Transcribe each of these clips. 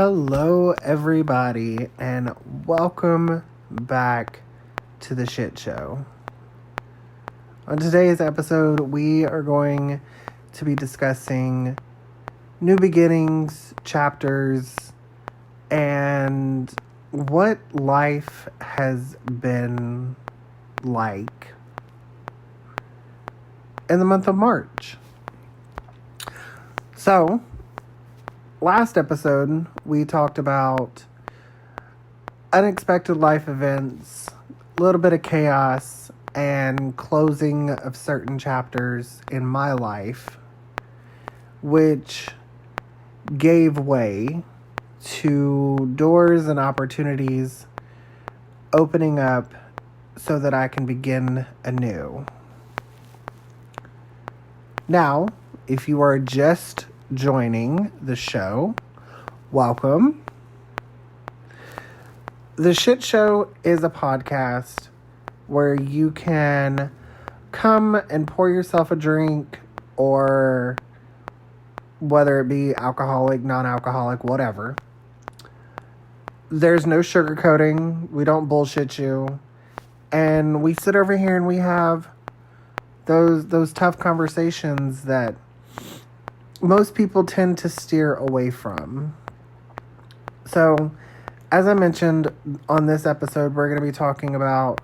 Hello, everybody, and welcome back to the shit show. On today's episode, we are going to be discussing new beginnings, chapters, and what life has been like in the month of March. So, last episode, we talked about unexpected life events, a little bit of chaos, and closing of certain chapters in my life, which gave way to doors and opportunities opening up so that I can begin anew. Now, if you are just joining the show, welcome. The Shit Show is a podcast where you can come and pour yourself a drink, or whether it be alcoholic, non-alcoholic, whatever. There's no sugarcoating. We don't bullshit you. And we sit over here and we have those tough conversations that most people tend to steer away from. So, as I mentioned on this episode, we're going to be talking about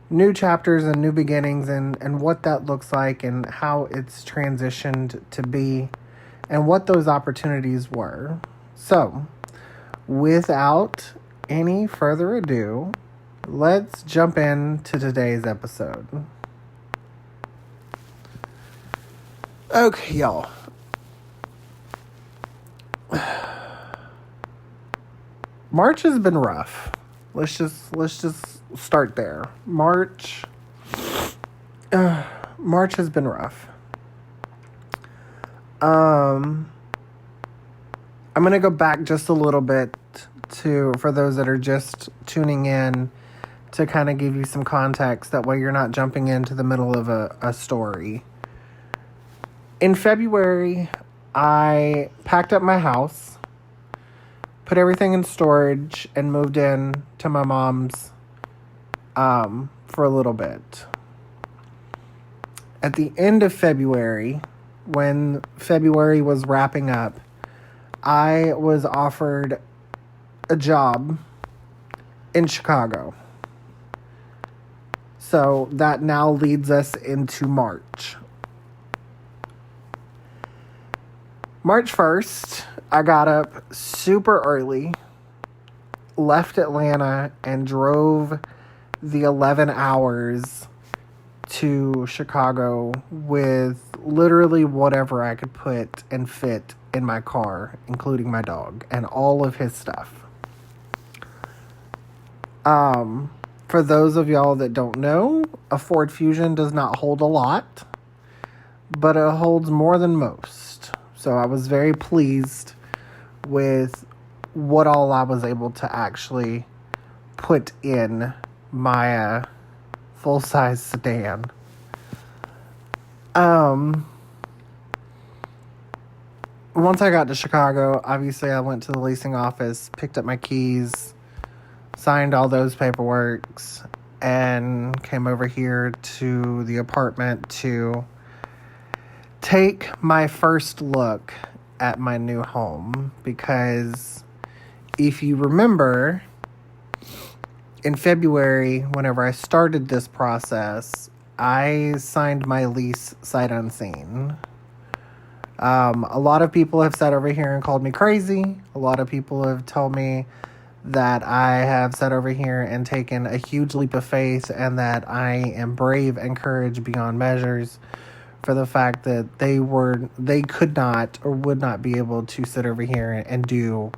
new chapters and new beginnings and what that looks like and how it's transitioned to be and what those opportunities were. So, without any further ado, let's jump into today's episode. Okay, y'all. March has been rough. Let's just start there. March has been rough. I'm gonna go back just a little bit for those that are just tuning in, to kind of give you some context. That way you're not jumping into the middle of a story. In February, I packed up my house, put everything in storage, and moved in to my mom's for a little bit. At the end of February, when February was wrapping up, I was offered a job in Chicago. So that now leads us into March. March 1st, I got up super early, left Atlanta, and drove the 11 hours to Chicago with literally whatever I could put and fit in my car, including my dog and all of his stuff. For those of y'all that don't know, a Ford Fusion does not hold a lot, but it holds more than most. So I was very pleased with what all I was able to actually put in my full-size sedan. Once I got to Chicago, obviously I went to the leasing office, picked up my keys, signed all those paperworks, and came over here to the apartment to take my first look at my new home. Because if you remember, in February, whenever I started this process, I signed my lease sight unseen. A lot of people have sat over here and called me crazy. A lot of people have told me that I have sat over here and taken a huge leap of faith, and that I am brave and courage beyond measures, for the fact that they could not or would not be able to sit over here and do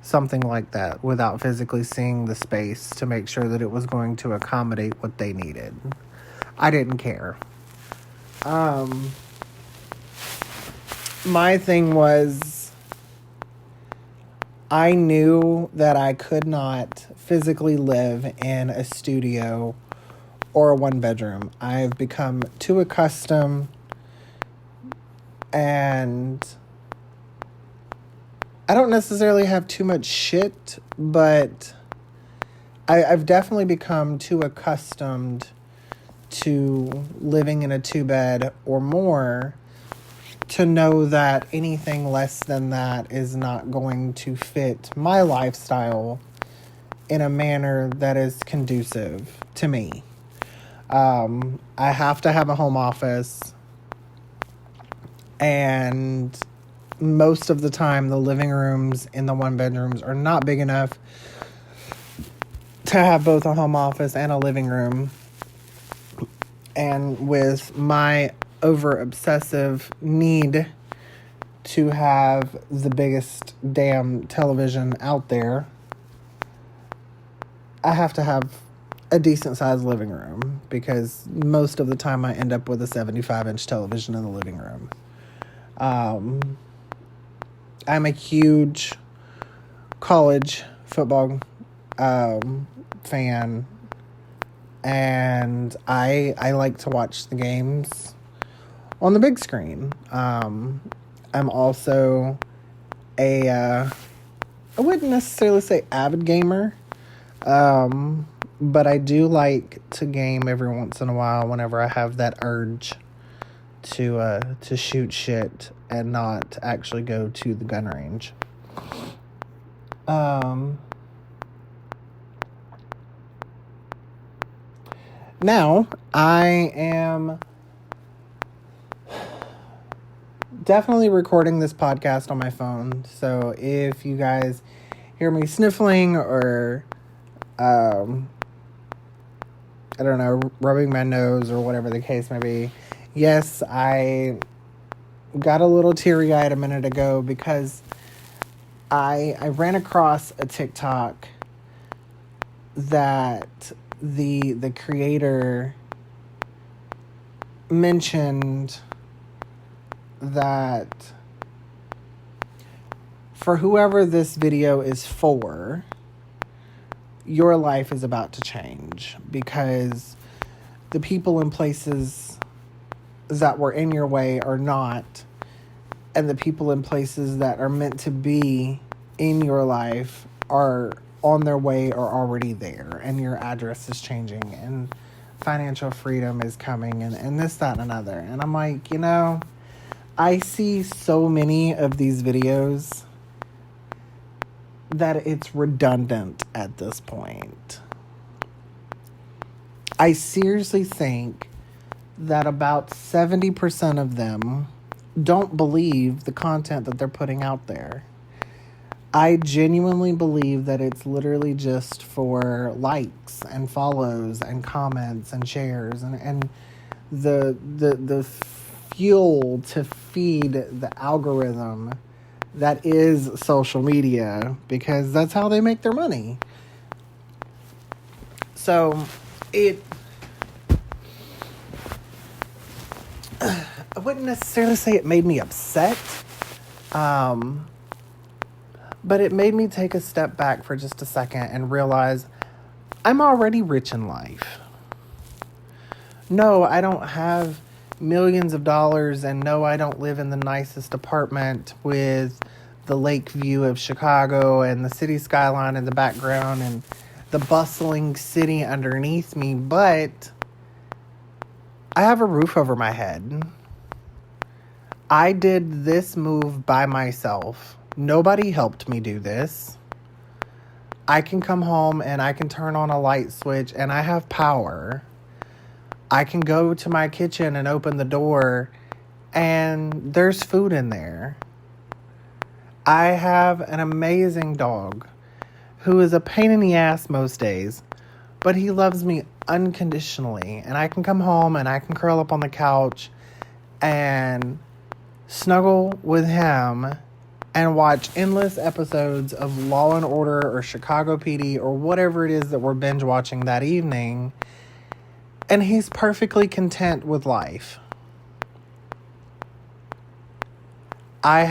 something like that without physically seeing the space to make sure that it was going to accommodate what they needed. I didn't care. My thing was, I knew that I could not physically live in a studio or a one bedroom. I've become too accustomed and I don't necessarily have too much shit, but I've definitely become too accustomed to living in a 2-bed or more to know that anything less than that is not going to fit my lifestyle in a manner that is conducive to me. I have to have a home office, and most of the time the living rooms in the 1-bedrooms are not big enough to have both a home office and a living room. And with my over obsessive need to have the biggest damn television out there, I have to have a decent sized living room, because most of the time I end up with a 75-inch television in the living room. I'm a huge college football fan, and I like to watch the games on the big screen. I'm also I wouldn't necessarily say avid gamer, but I do like to game every once in a while whenever I have that urge to shoot shit and not actually go to the gun range. Now, I am definitely recording this podcast on my phone, so if you guys hear me sniffling or, I don't know, rubbing my nose or whatever the case may be, yes, I got a little teary-eyed a minute ago because I ran across a TikTok that the creator mentioned that for whoever this video is for, your life is about to change, because the people and places that were in your way are not, and the people and places that are meant to be in your life are on their way or already there, and your address is changing, and financial freedom is coming, and this, that, and another. And I'm like, I see so many of these videos that it's redundant at this point. I seriously think that about 70% of them don't believe the content that they're putting out there. I genuinely believe that it's literally just for likes and follows and comments and shares and the fuel to feed the algorithm that is social media, because that's how they make their money. So I wouldn't necessarily say it made me upset, but it made me take a step back for just a second and realize I'm already rich in life. No, I don't have millions of dollars, and no, I don't live in the nicest apartment with the lake view of Chicago and the city skyline in the background and the bustling city underneath me, but I have a roof over my head. I did this move by myself. Nobody helped me do this. I can come home and I can turn on a light switch and I have power. I can go to my kitchen and open the door and there's food in there. I have an amazing dog who is a pain in the ass most days, but he loves me unconditionally. And I can come home and I can curl up on the couch and snuggle with him and watch endless episodes of Law and Order or Chicago PD or whatever it is that we're binge watching that evening. And he's perfectly content with life. I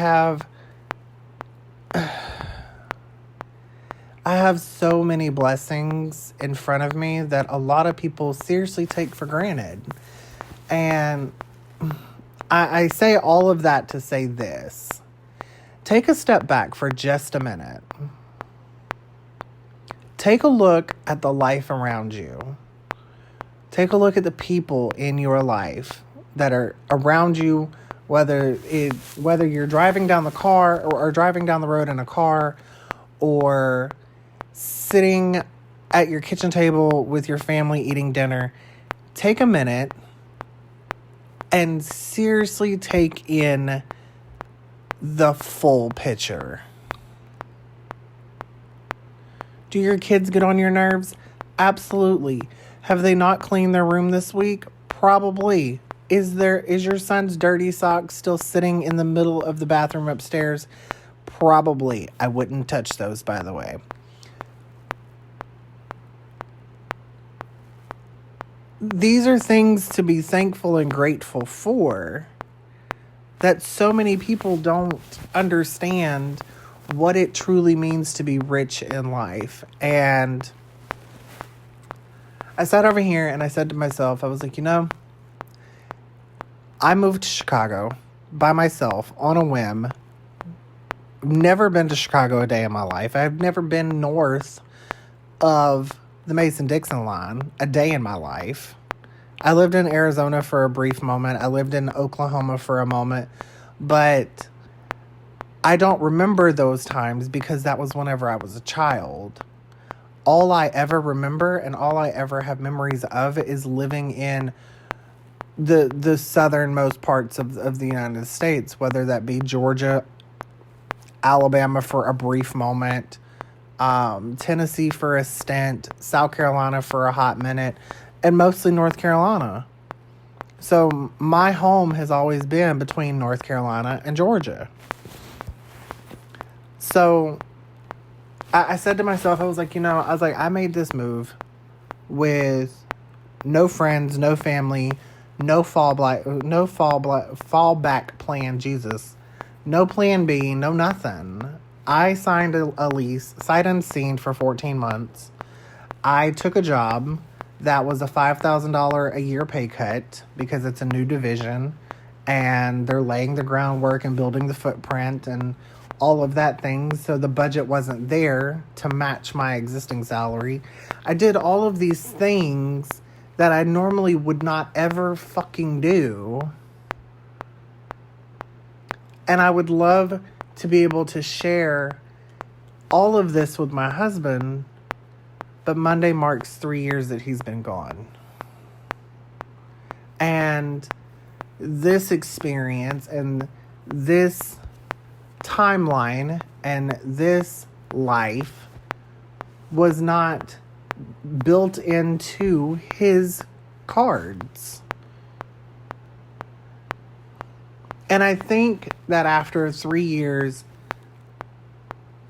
have so many blessings in front of me that a lot of people seriously take for granted. And I say all of that to say this. Take a step back for just a minute. Take a look at the life around you. Take a look at the people in your life that are around you, whether you're driving down the car or driving down the road in a car, or sitting at your kitchen table with your family eating dinner. Take a minute and seriously take in the full picture. Do your kids get on your nerves? Absolutely. Have they not cleaned their room this week? Probably. Is your son's dirty socks still sitting in the middle of the bathroom upstairs? Probably. I wouldn't touch those, by the way. These are things to be thankful and grateful for, that so many people don't understand what it truly means to be rich in life. And I sat over here and I said to myself, I was like, I moved to Chicago by myself on a whim. Never been to Chicago a day in my life. I've never been north of the Mason-Dixon line a day in my life. I lived in Arizona for a brief moment. I lived in Oklahoma for a moment. But I don't remember those times because that was whenever I was a child. All I ever remember and all I ever have memories of is living in the southernmost parts of the United States, whether that be Georgia, Alabama for a brief moment, Tennessee for a stint, South Carolina for a hot minute, and mostly North Carolina. So my home has always been between North Carolina and Georgia. So I said to myself, I was like, I made this move with no friends, no family, no fallback plan, Jesus, no plan B, no nothing. I signed a lease, sight unseen, for 14 months. I took a job that was a $5,000 a year pay cut because it's a new division and they're laying the groundwork and building the footprint and all of that things. So the budget wasn't there to match my existing salary. I did all of these things that I normally would not ever fucking do. And I would love to be able to share all of this with my husband, but Monday marks 3 years that he's been gone. And this experience and this timeline and this life was not built into his cards. And I think that after 3 years,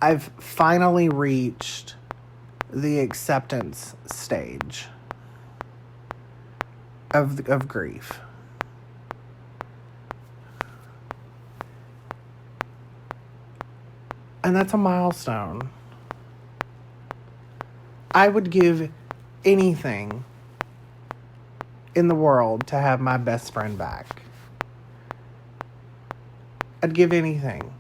I've finally reached the acceptance stage of grief. And that's a milestone. I would give anything in the world to have my best friend back. I'd give anything.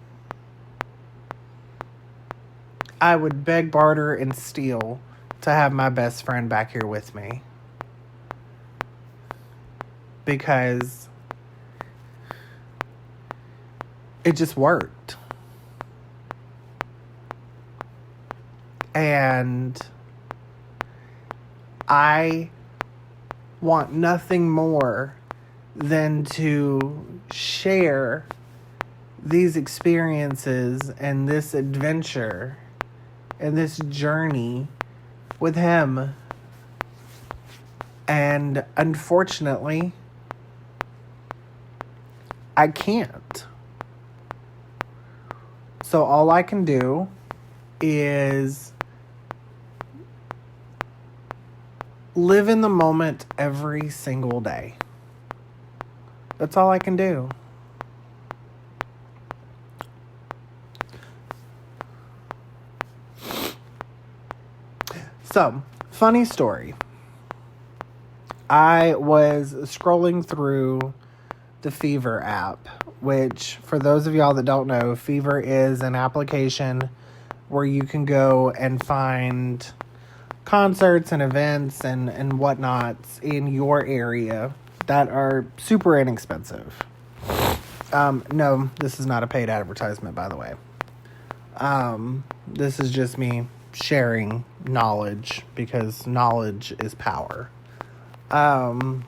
I would beg, barter, and steal to have my best friend back here with me. Because it just worked. And I want nothing more than to share these experiences and this adventure and this journey with him. And unfortunately, I can't. So all I can do is live in the moment every single day. That's all I can do. So, funny story. I was scrolling through the Fever app which for those of y'all that don't know, Fever is an application where you can go and find concerts and events and whatnots in your area that are super inexpensive. No, this is not a paid advertisement, by the way. This is just me sharing knowledge because knowledge is power. So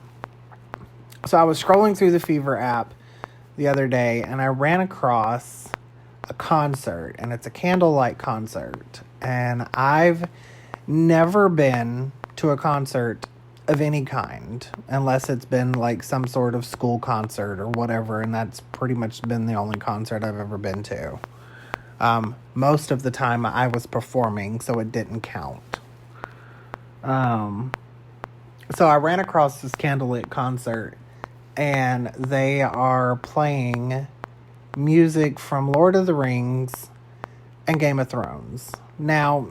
I was scrolling through the Fever app the other day and I ran across a concert, and it's a candlelight concert. And I've never been to a concert of any kind unless it's been like some sort of school concert or whatever, and that's pretty much been the only concert I've ever been to. Most of the time I was performing, so it didn't count. So I ran across this candlelit concert, and they are playing music from Lord of the Rings and Game of Thrones. Now,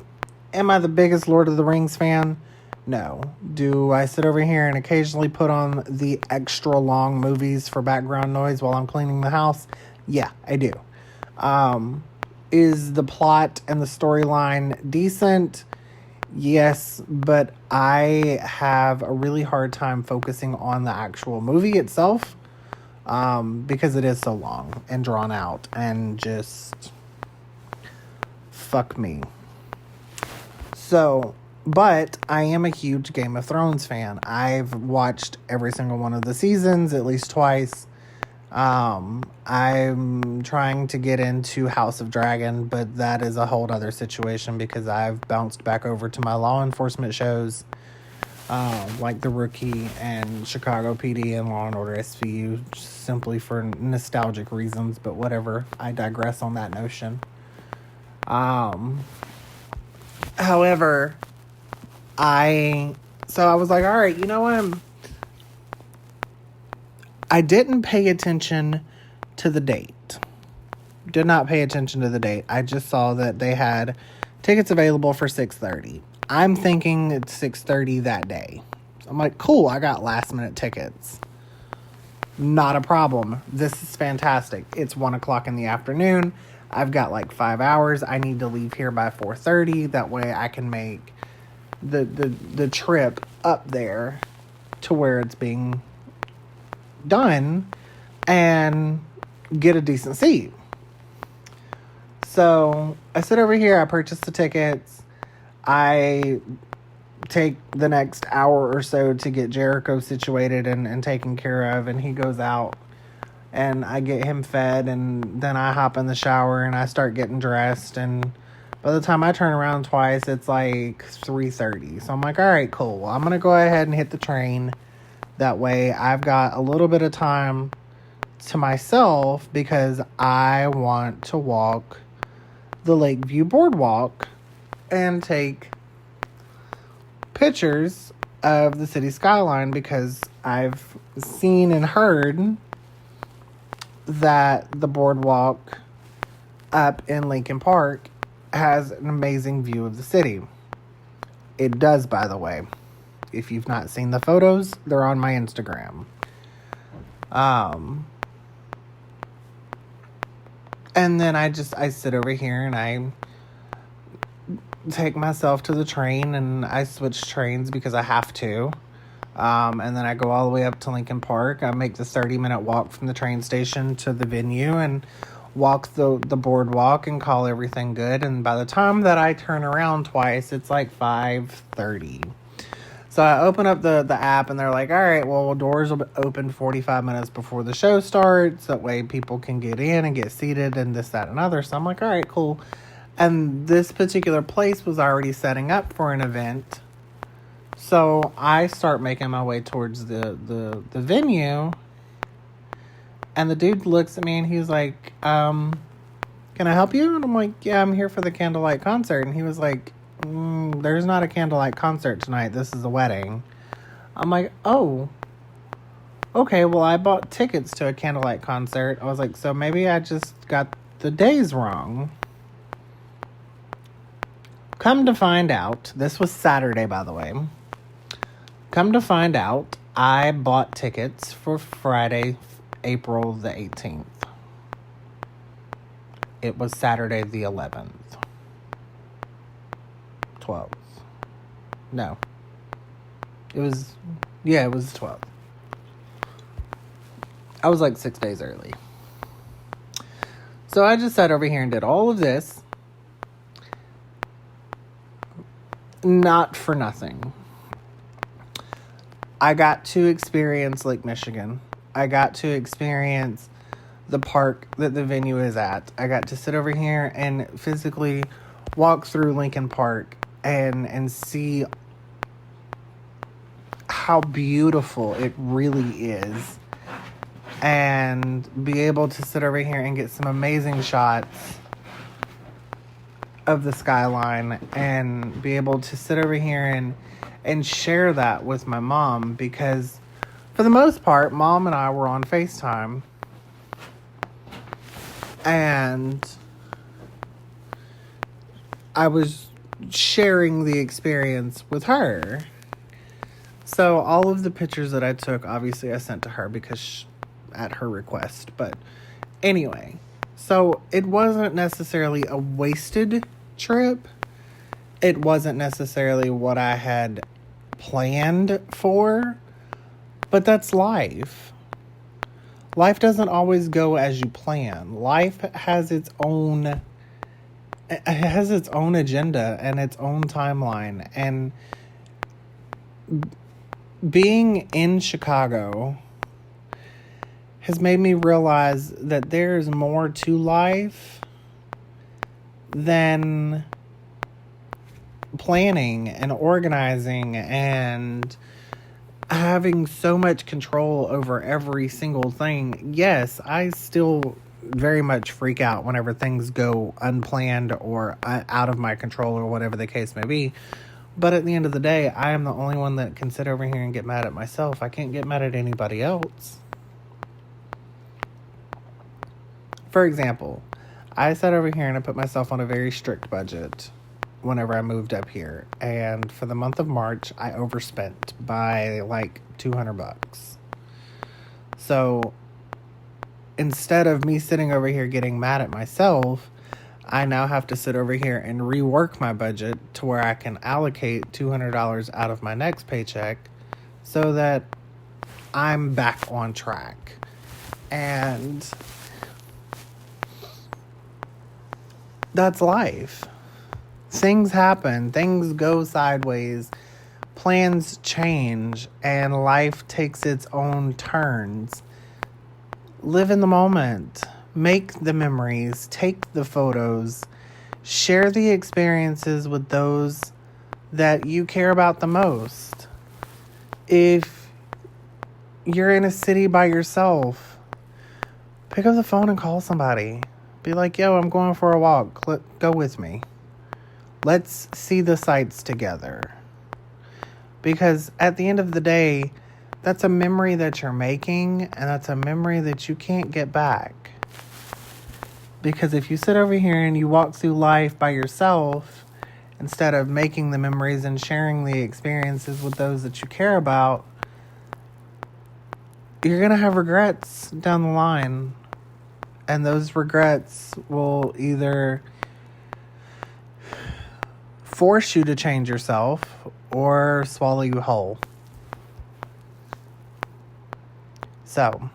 am I the biggest Lord of the Rings fan? No. Do I sit over here and occasionally put on the extra long movies for background noise while I'm cleaning the house? Yeah, I do. Is the plot and the storyline decent? Yes, but I have a really hard time focusing on the actual movie itself, because it is so long and drawn out and just fuck me. So, but I am a huge Game of Thrones fan. I've watched every single one of the seasons at least twice. I'm trying to get into House of Dragon, but that is a whole other situation because I've bounced back over to my law enforcement shows, like The Rookie and Chicago PD and Law and Order SVU, simply for nostalgic reasons, but whatever. I digress on that notion. However, I was like, all right, you know what? I didn't pay attention to the date. Did not pay attention to the date. I just saw that they had tickets available for 6:30. I'm thinking it's 6:30 that day. I'm like, cool, I got last minute tickets. Not a problem. This is fantastic. It's 1 o'clock in the afternoon. I've got like 5 hours. I need to leave here by 4:30. That way I can make the trip up there to where it's being done and get a decent seat. So I sit over here, I purchase the tickets, I take the next hour or so to get Jericho situated and taken care of, and he goes out and I get him fed, and then I hop in the shower and I start getting dressed, and by the time I turn around twice, it's like 3:30. So I'm like, all right, cool. I'm going to go ahead and hit the train. That way I've got a little bit of time to myself because I want to walk the Lakeview Boardwalk and take pictures of the city skyline because I've seen and heard that the boardwalk up in Lincoln Park has an amazing view of the city. It does, by the way. If you've not seen the photos, they're on my Instagram. And then I sit over here and I take myself to the train and I switch trains because I have to. And then I go all the way up to Lincoln Park. I make the 30-minute walk from the train station to the venue and walk the boardwalk and call everything good. And by the time that I turn around twice, it's like 5:30. So I open up the app and they're like, all right, well, doors will be open 45 minutes before the show starts. That way people can get in and get seated and this, that, and other. So I'm like, all right, cool. And this particular place was already setting up for an event. So I start making my way towards the venue. And the dude looks at me and he's like, can I help you? And I'm like, yeah, I'm here for the candlelight concert. And he was like, there's not a candlelight concert tonight. This is a wedding. I'm like, oh, okay. Well, I bought tickets to a candlelight concert. I was like, so maybe I just got the days wrong. Come to find out, this was Saturday, by the way. Come to find out, I bought tickets for Friday, April the 18th. it was Saturday the 11th. 12th. No. It was the 12th. I was like 6 days early. So I just sat over here and did all of this. Not for nothing. I got to experience Lake Michigan. I got to experience the park that the venue is at. I got to sit over here and physically walk through Lincoln Park and see how beautiful it really is. And be able to sit over here and get some amazing shots of the skyline, and be able to sit over here and share that with my mom, because for the most part, Mom and I were on FaceTime, and I was sharing the experience with her. So all of the pictures that I took, obviously I sent to her because at her request. But anyway, so it wasn't necessarily a wasted trip. It wasn't necessarily what I had planned for, but that's life. Life doesn't always go as you plan. Life has its own agenda and its own timeline. And being in Chicago has made me realize that there's more to life than planning and organizing and having so much control over every single thing. Yes, I still very much freak out whenever things go unplanned or out of my control or whatever the case may be. But at the end of the day, I am the only one that can sit over here and get mad at myself. I can't get mad at anybody else. For example, I sat over here and I put myself on a very strict budget whenever I moved up here. And for the month of March, I overspent by like $200. So instead of me sitting over here getting mad at myself, I now have to sit over here and rework my budget to where I can allocate $200 out of my next paycheck so that I'm back on track. And that's life. Things happen. Things go sideways. Plans change. And life takes its own turns. Live in the moment. Make the memories. Take the photos. Share the experiences with those that you care about the most. If you're in a city by yourself, pick up the phone and call somebody. Be like, yo, I'm going for a walk. Go with me. Let's see the sights together. Because at the end of the day, that's a memory that you're making, and that's a memory that you can't get back. Because if you sit over here and you walk through life by yourself, instead of making the memories and sharing the experiences with those that you care about, you're going to have regrets down the line. And those regrets will either force you to change yourself or swallow you whole. So,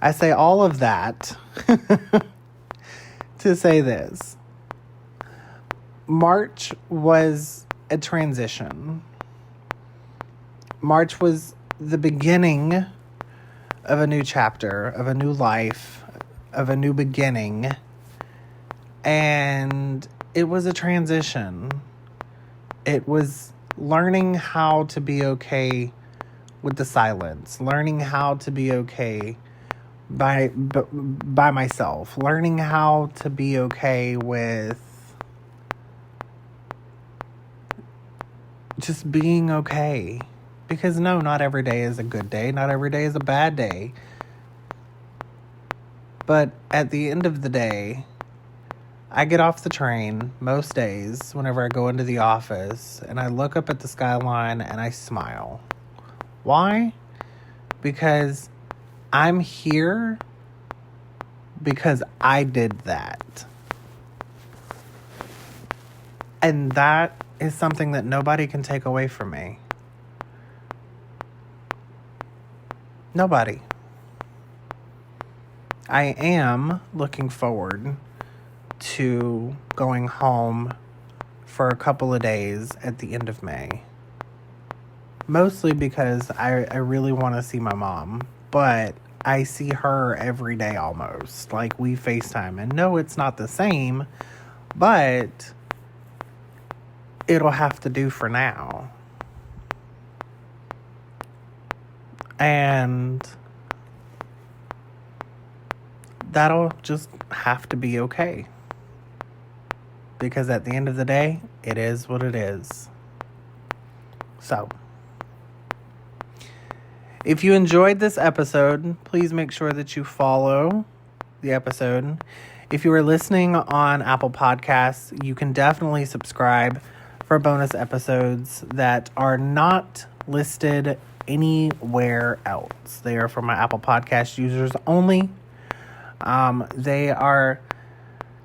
I say all of that to say this. March was a transition. March was the beginning of a new chapter, of a new life, of a new beginning. And it was a transition. It was learning how to be okay with the silence, learning how to be okay by myself, learning how to be okay with just being okay. Because no, not every day is a good day. Not every day is a bad day. But at the end of the day, I get off the train most days whenever I go into the office and I look up at the skyline and I smile. Why? Because I'm here because I did that. And that is something that nobody can take away from me. Nobody. I am looking forward to going home for a couple of days at the end of May. Mostly because I really want to see my mom. But I see her every day almost. Like, we FaceTime. And no, it's not the same. But it'll have to do for now. And that'll just have to be okay. Because at the end of the day, it is what it is. So, if you enjoyed this episode, please make sure that you follow the episode. If you are listening on Apple Podcasts, you can definitely subscribe for bonus episodes that are not listed anywhere else. They are for my Apple Podcast users only. They are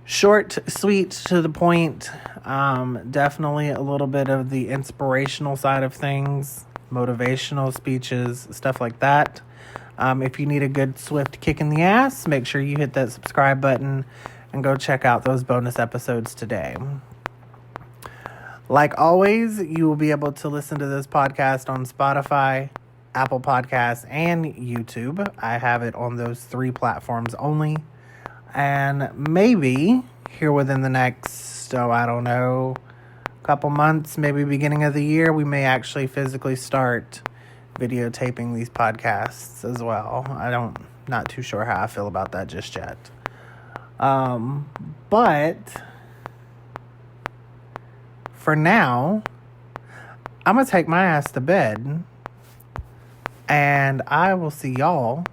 short, sweet, to the point. Definitely a little bit of the inspirational side of things, motivational speeches, stuff like that. If you need a good swift kick in the ass, make sure you hit that subscribe button and go check out those bonus episodes today. Like always, you will be able to listen to this podcast on Spotify, Apple Podcasts, and YouTube. I have it on those 3 platforms only. And maybe here within the next, couple months, maybe beginning of the year, we may actually physically start videotaping these podcasts as well. Not too sure how I feel about that just yet. But for now, I'm going to take my ass to bed, and I will see y'all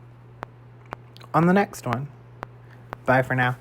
on the next one. Bye for now.